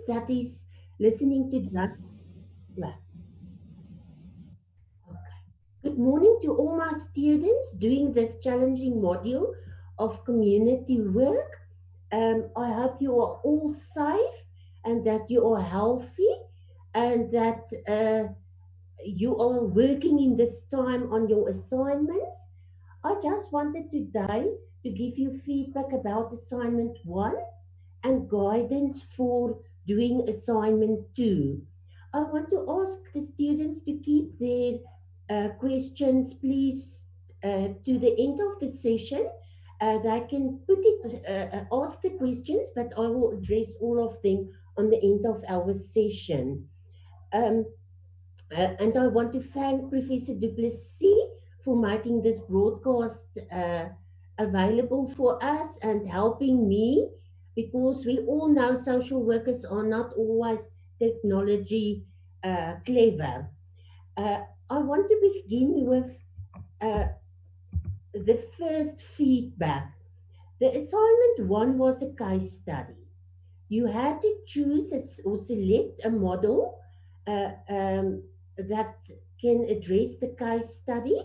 that is listening to that. Yeah. Okay. Good morning to all my students doing this challenging module of community work. I hope you are all safe and that you are healthy and that you are working in this time on your assignments. I just wanted today to give you feedback about assignment one and guidance for doing assignment two. I want to ask the students to keep their questions, please, to the end of the session. They can ask the questions, but I will address all of them on the end of our session. Um, and I want to thank Professor Duplessis for making this broadcast available for us and helping me, because we all know social workers are not always technology clever. Uh, I want to begin with uh, the first feedback. The assignment one was a case study. You had to choose or select a model that can address the case study,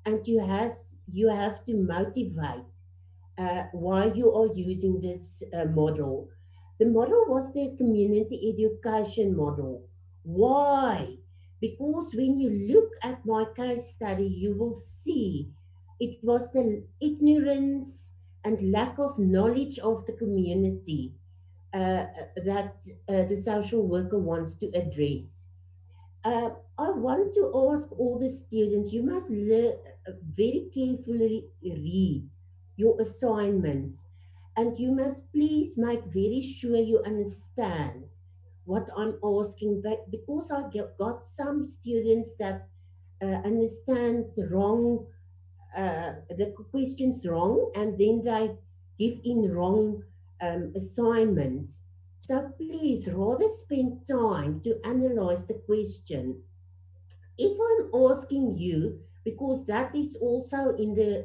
and you have to motivate why you are using this model. The model was the community education model. Why? Because when you look at my case study, you will see it was the ignorance and lack of knowledge of the community that the social worker wants to address. I want to ask all the students, you must very carefully read your assignments, and you must please make very sure you understand what I'm asking, but because got some students that understand the questions wrong, and then they give in wrong assignments. So please rather spend time to analyze the question. If I'm asking you, because that is also in the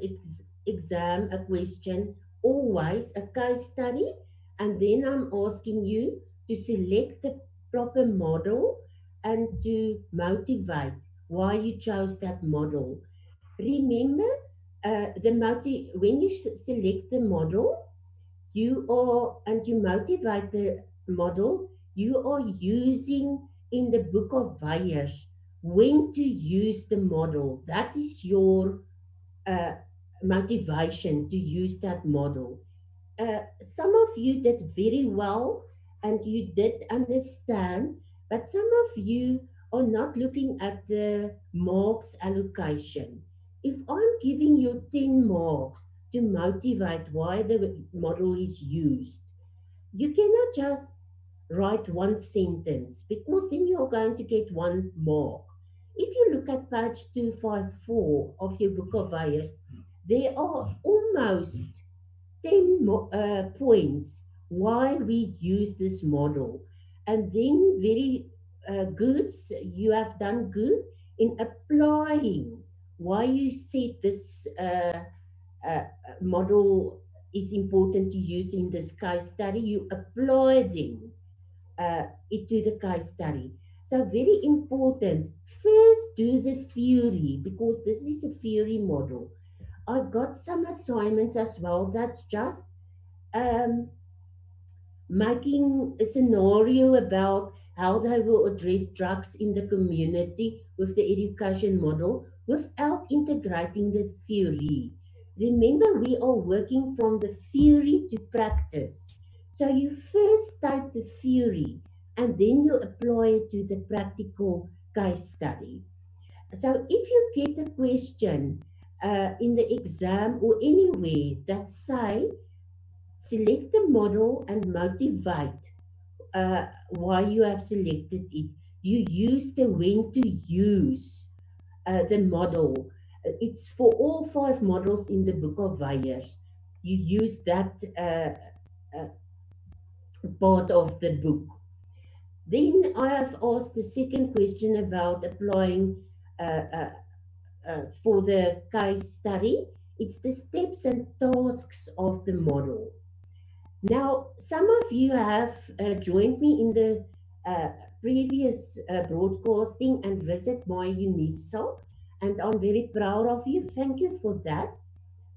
exam a question, always a case study, and then I'm asking you to select the proper model and to motivate why you chose that model. Remember, when you select the model, you motivate the model, you are using in the book of Weyers when to use the model. That is your uh, motivation to use that model. Some of you did very well and you did understand, but some of you are not looking at the marks allocation. If I'm giving you 10 marks to motivate why the model is used, you cannot just write one sentence, because then you're going to get one mark. If you look at page 254 of your book of Weyers, there are almost 10 points why we use this model. And then very good, you have done good in applying why you said this uh, model is important to use in this case study. You apply them it to the case study. So very important. First do the theory, because this is a theory model. I got some assignments as well that's just um, making a scenario about how they will address drugs in the community with the education model without integrating the theory. Remember, we are working from the theory to practice. So you first state the theory and then you apply it to the practical case study. So if you get a question in the exam or anywhere that say select the model and motivate why you have selected it. You use the when to use the model. It's for all 5 models in the book of Weyers. You use that uh, part of the book. Then I have asked the second question about applying uh, uh, for the case study. It's the steps and tasks of the model. Now, some of you have joined me in the uh, previous broadcasting and visit my UNISA, and I'm very proud of you. Thank you for that.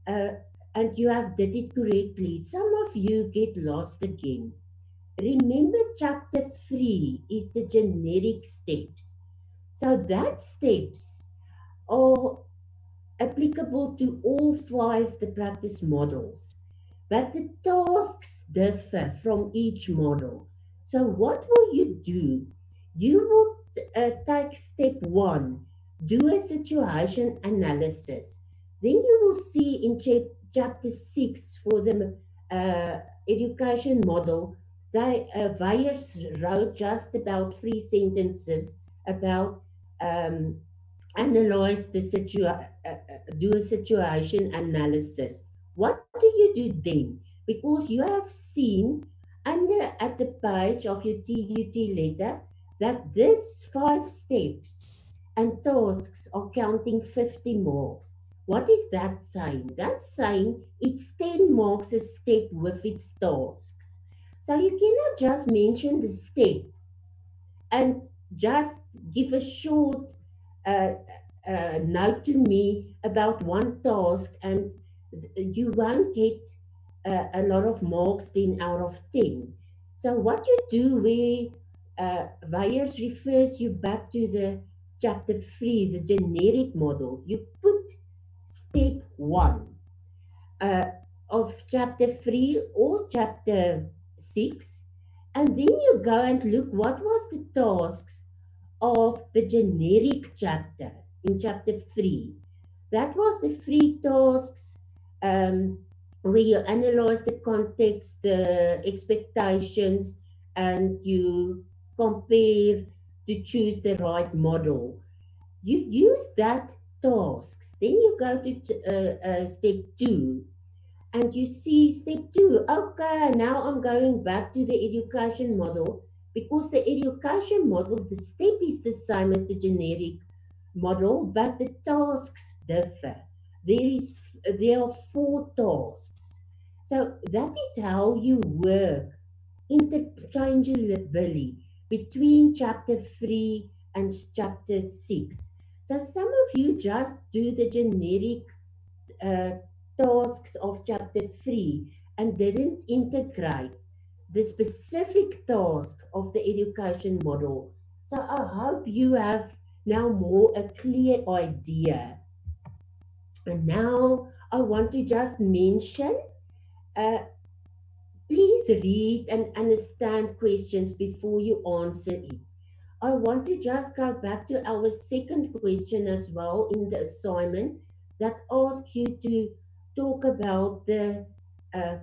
Uh, and you have did it correctly. Some of you get lost again. Remember, chapter 3 is the generic steps. So that steps are applicable to all five the practice models. But the tasks differ from each model. So, what will you do? You will take step 1, do a situation analysis. Then you will see in chapter 6 for the education model, Weyers wrote just about 3 sentences about um, analyze the do a situation analysis. What do you do then? Because you have seen under at the page of your TUT letter that this 5 steps and tasks are counting 50 marks. What is that saying? That's saying it's 10 marks a step with its tasks. So you cannot just mention the step and just give a short uh, note to me about one task, and you won't get a lot of marks 10 out of 10. So what you do where Weyers refers you back to the chapter 3, the generic model, you put step 1 uh, of chapter 3 or chapter 6, and then you go and look what was the tasks of the generic chapter in chapter 3. That was the 3 tasks where you analyze the context, the expectations, and you compare to choose the right model. You use that tasks. Then you go to step 2 and you see step 2. Okay, now I'm going back to the education model because the education model, the step is the same as the generic model, but the tasks differ. There are 4 tasks. So that is how you work interchangeably between chapter 3 and chapter 6. So some of you just do the generic uh, tasks of chapter 3 and didn't integrate the specific task of the education model. So I hope you have now more a clear idea. And now I want to just mention, uh, please read and understand questions before you answer it. I want to just go back to our second question as well in the assignment that asks you to talk about the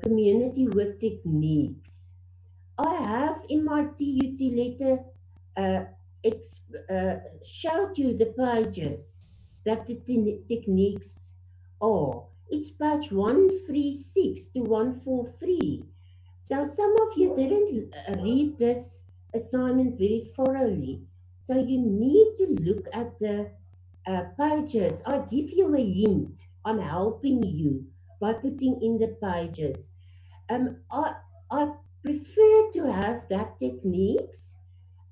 community work techniques. I have in my TUT letter uh, showed you the pages that the techniques are. It's page 136 to 143. So some of you didn't read this assignment very thoroughly. So you need to look at the pages. I give you a hint. I'm helping you by putting in the pages. I prefer to have that techniques.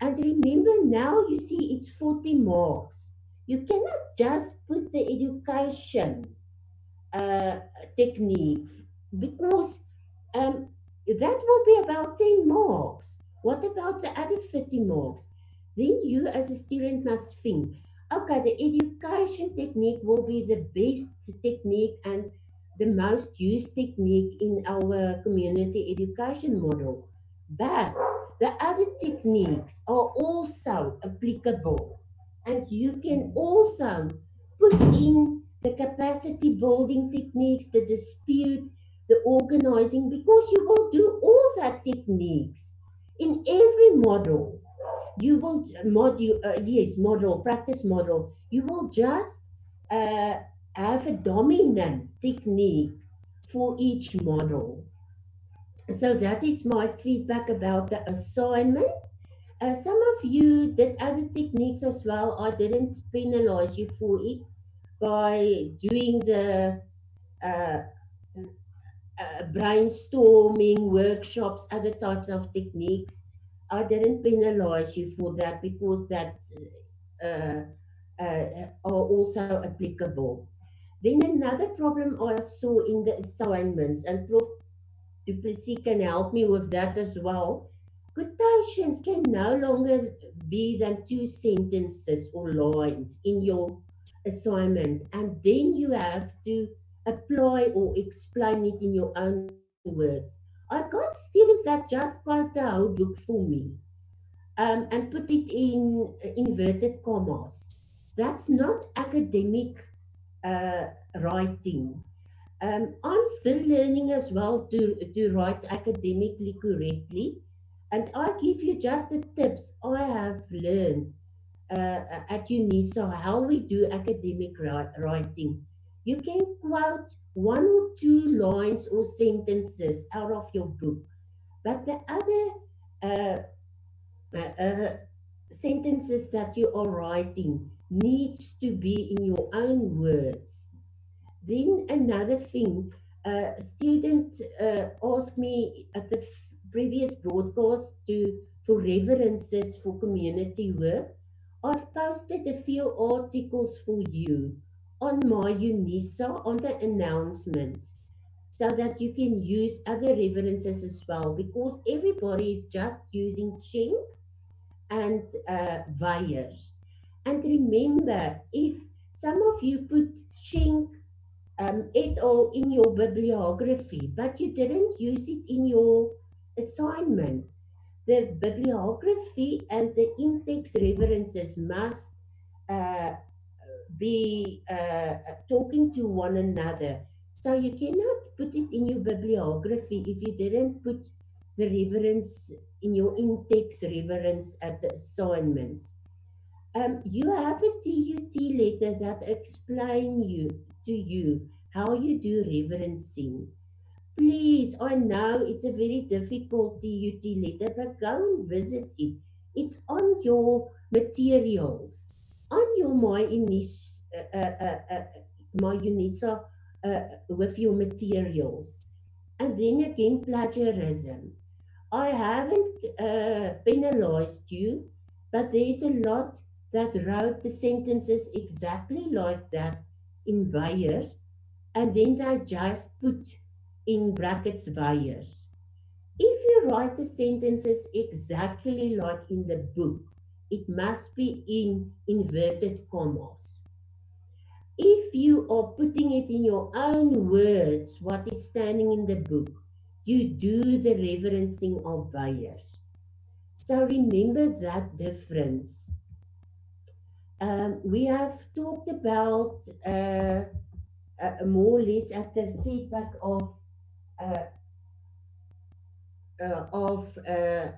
And remember now you see it's 40 marks. You cannot just put the education uh, technique because um, that will be about 10 marks. What about the other 50 marks? Then you as a student must think, okay, the education technique will be the best technique and the most used technique in our community education model. But the other techniques are also applicable, and you can also put in the capacity building techniques, the dispute, the organizing, because you will do all that techniques in every model. You will model, practice model. You will just uh, have a dominant technique for each model. So that is my feedback about the assignment. Some of you did other techniques as well. I didn't penalize you for it by doing the uh, brainstorming, workshops, other types of techniques. I didn't penalize you for that because that uh, are also applicable. Then another problem I saw in the assignments, and Prof. Duplessis can help me with that as well. Quotations can no longer be than two sentences or lines in your assignment, and then you have to apply or explain it in your own words. I got students that just quote the whole book for me and put it in inverted commas. That's not academic uh, writing. I'm still learning as well to write academically correctly. And I give you just the tips I have learned at UNISA, how we do academic writing. You can quote one or two lines or sentences out of your book, but the other uh, sentences that you are writing needs to be in your own words. Then another thing, a student asked me at the previous broadcast to for references for community work. I've posted a few articles for you on my UNISA on the announcements so that you can use other references as well because everybody is just using Shen and Wires. And remember, if some of you put Shen it all in your bibliography, but you didn't use it in your assignment. The bibliography and the in-text references must uh, be talking to one another. So you cannot put it in your bibliography if you didn't put the reference in your in-text reference at the assignments. You have a TUT letter that explain you to you how you do referencing. Please, I know it's a very difficult TUT letter, but go and visit it. It's on your materials, on your my UNISA with your materials. And then again, plagiarism. I haven't penalized you, but there's a lot that wrote the sentences exactly like that in Weyers, and then they just put in brackets Weyers. If you write the sentences exactly like in the book, it must be in inverted commas. If you are putting it in your own words, what is standing in the book, you do the referencing of Weyers. So remember that difference. We have talked about more or less at the feedback uh,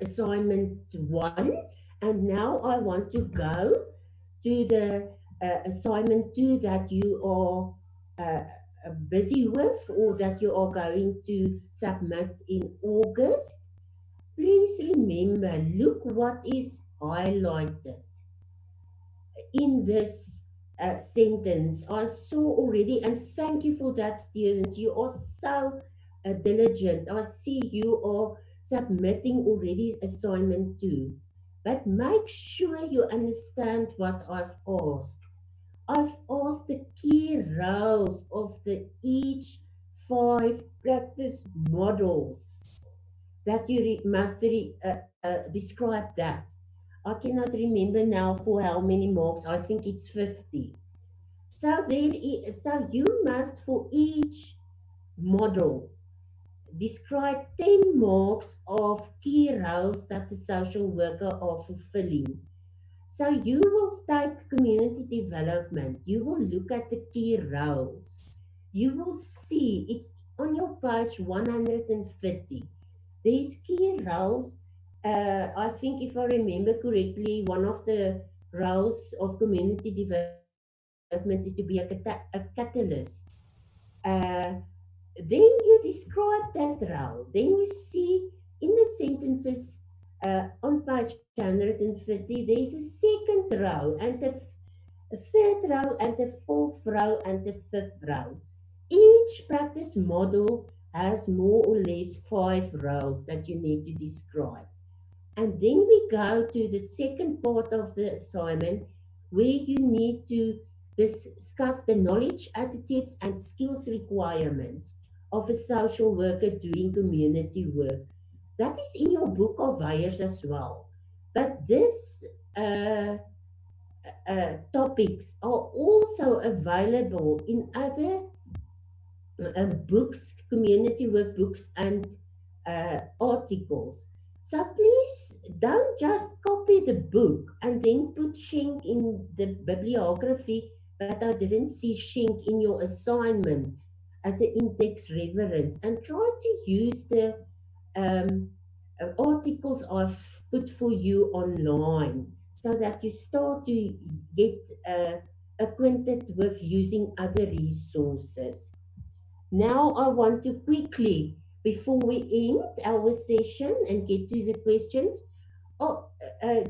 assignment one, and now I want to go to the assignment two that you are busy with or that you are going to submit in August. Please remember, look what is highlighted in this sentence. I saw already, and thank you for that, students. You are so diligent. I see you are submitting already assignment two. But make sure you understand what I've asked. I've asked the key roles of the each 5 practice models that you must describe that. I cannot remember now for how many marks. I think it's 50. So you must for each model describe 10 marks of key roles that the social worker are fulfilling. So you will take community development. You will look at the key roles. You will see it's on your page 150. These key roles, I think if I remember correctly, one of the roles of community development is to be a catalyst. Uh, then you describe that role. Then you see in the sentences on page 150, there's a second row and a third row and a fourth row and a fifth row. Each practice model has more or less 5 rows that you need to describe. And then we go to the second part of the assignment where you need to discuss the knowledge, attitudes, and skills requirements of a social worker doing community work. That is in your book of hires as well. But this uh, topics are also available in other books, community workbooks, and articles. So please don't just copy the book and then put Schenk in the bibliography, but I didn't see Schenk in your assignment as an index reference. And try to use the um, articles I've put for you online so that you start to get acquainted with using other resources. Now I want to quickly, before we end our session and get to the questions, oh,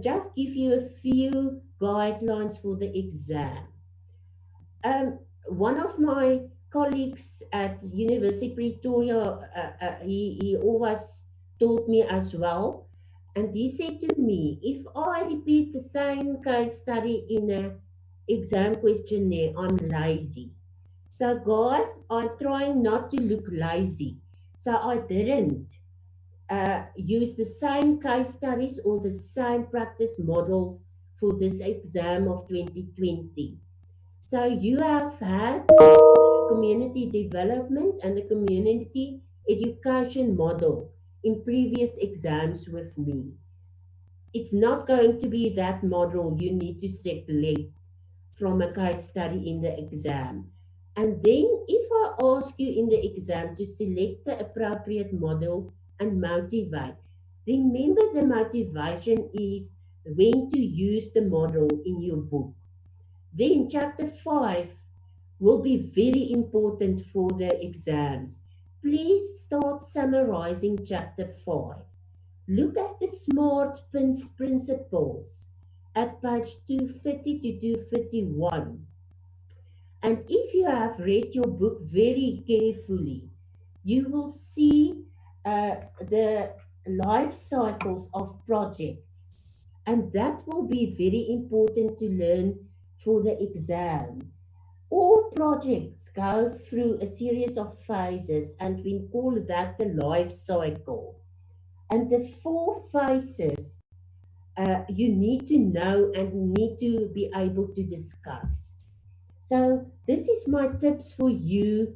just give you a few guidelines for the exam. One of my colleagues at University Pretoria, he always taught me as well, and he said to me, if I repeat the same case study in an exam questionnaire, I'm lazy. So, guys, I'm trying not to look lazy. So, I didn't use the same case studies or the same practice models for this exam of 2020. So, you have had this community development and the community education model in previous exams with me. It's not going to be that model you need to select from a case study in the exam. And then if I ask you in the exam to select the appropriate model and motivate, remember the motivation is when to use the model in your book. Then chapter 5 will be very important for the exams. Please start summarizing chapter 5. Look at the SMART principles at page 230 to 231. And if you have read your book very carefully, you will see the life cycles of projects. And that will be very important to learn for the exam. All projects go through a series of phases, and we call that the life cycle. And the 4 phases you need to know and need to be able to discuss. So this is my tips for you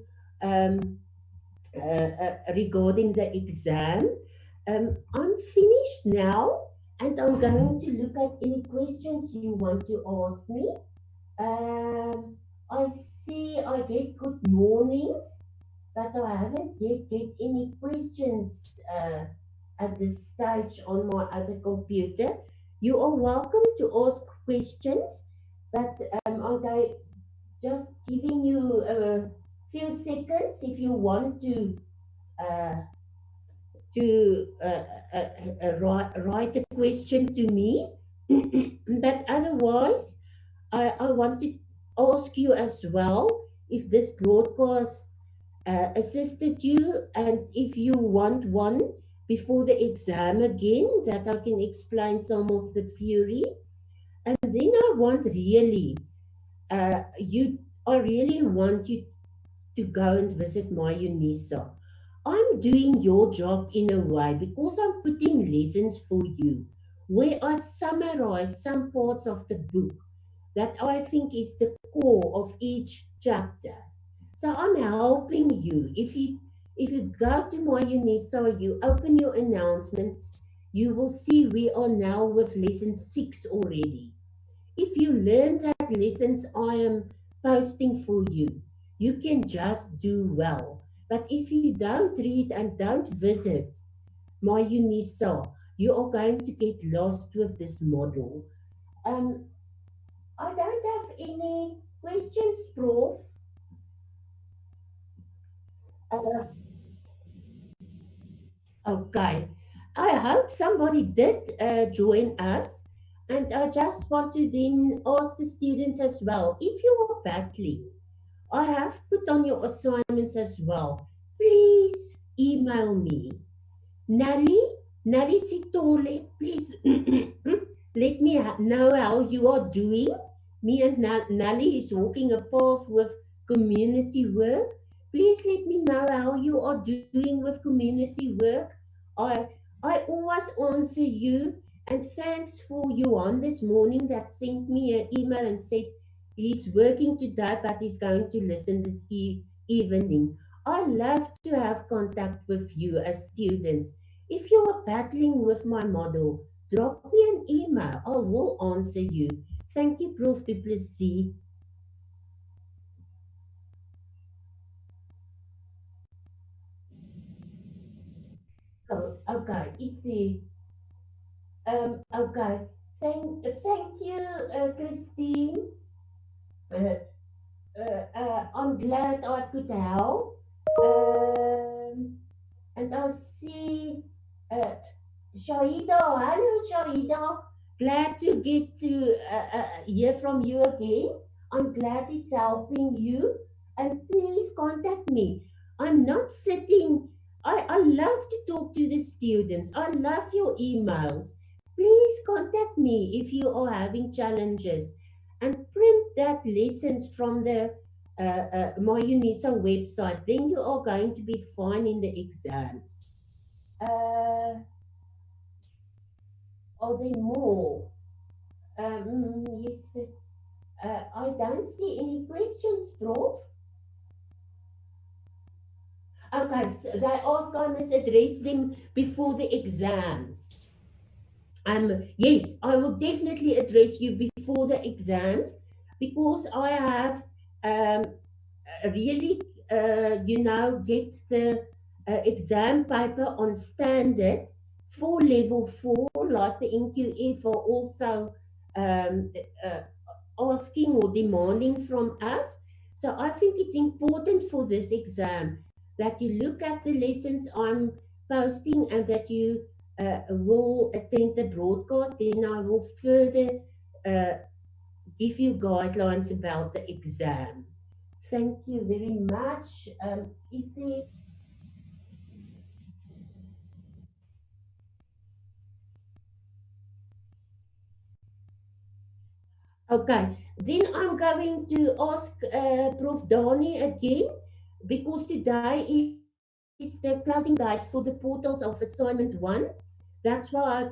regarding the exam. I'm finished now, and I'm going to look at any questions you want to ask me. I see I get good mornings, but I haven't yet get any questions at this stage on my other computer. You are welcome to ask questions, but I'm going just giving you a few seconds if you want uh, to write a question to me. But otherwise, I want to ask you as well if this broadcast assisted you, and if you want one before the exam again, that I can explain some of the theory. And then I really want you to go and visit my UNISA. I'm doing your job in a way because I'm putting lessons for you where I summarize some parts of the book that I think is the core of each chapter. So I'm helping you. If you go to my UNISA, you open your announcements, you will see we are now with lesson 6 already. If you learn that lessons I am posting for you, you can just do well. But if you don't read and don't visit my UNISA, you are going to get lost with this model. Um, I don't have any questions, Prof. Uh, okay. I hope somebody did join us. And I just want to then ask the students as well, if you are battling, I have put on your assignments as well. please email me. Nali, Nali Sitole, please let me know how you are doing. Me and Nali is walking a path with community work. Please let me know how you are doing with community work. I I always answer you. And thanks for Johan this morning that sent me an email and said he's working today but he's going to listen this evening. I love to have contact with you as students. If you are battling with my model, drop me an email. I will answer you. Thank you, Prof. Duplessis. Oh, okay. Is the okay. Thank you, Christine. Uh, I'm glad I could help. And I see uh, Shahida. Hello, Shahida. Glad to get to hear from you again. I'm glad it's helping you. And please contact me. I'm not sitting. I love to talk to the students. I love your emails. Please contact me if you are having challenges and print that lessons from the my UNISA website. Then you are going to be fine in the exams. Uh, are there more? Yes, I don't see any questions, Prof. Okay, so they ask I must address them before the exams. Yes, I will definitely address you before the exams because I have really, get the exam paper on standard for level 4, like the NQF are also um, uh, asking or demanding from us. So I think it's important for this exam that you look at the lessons I'm posting and that you will attend the broadcast. Then I will further uh, give you guidelines about the exam. Thank you very much. Is there Okay, then I'm going to ask Prof. Dani again because today is the closing date for the portals of assignment one. That's why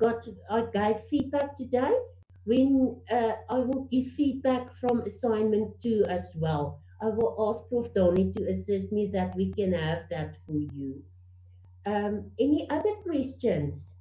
I gave feedback today. When I will give feedback from assignment two as well. I will ask Prof. Dani to assist me that we can have that for you. Any other questions?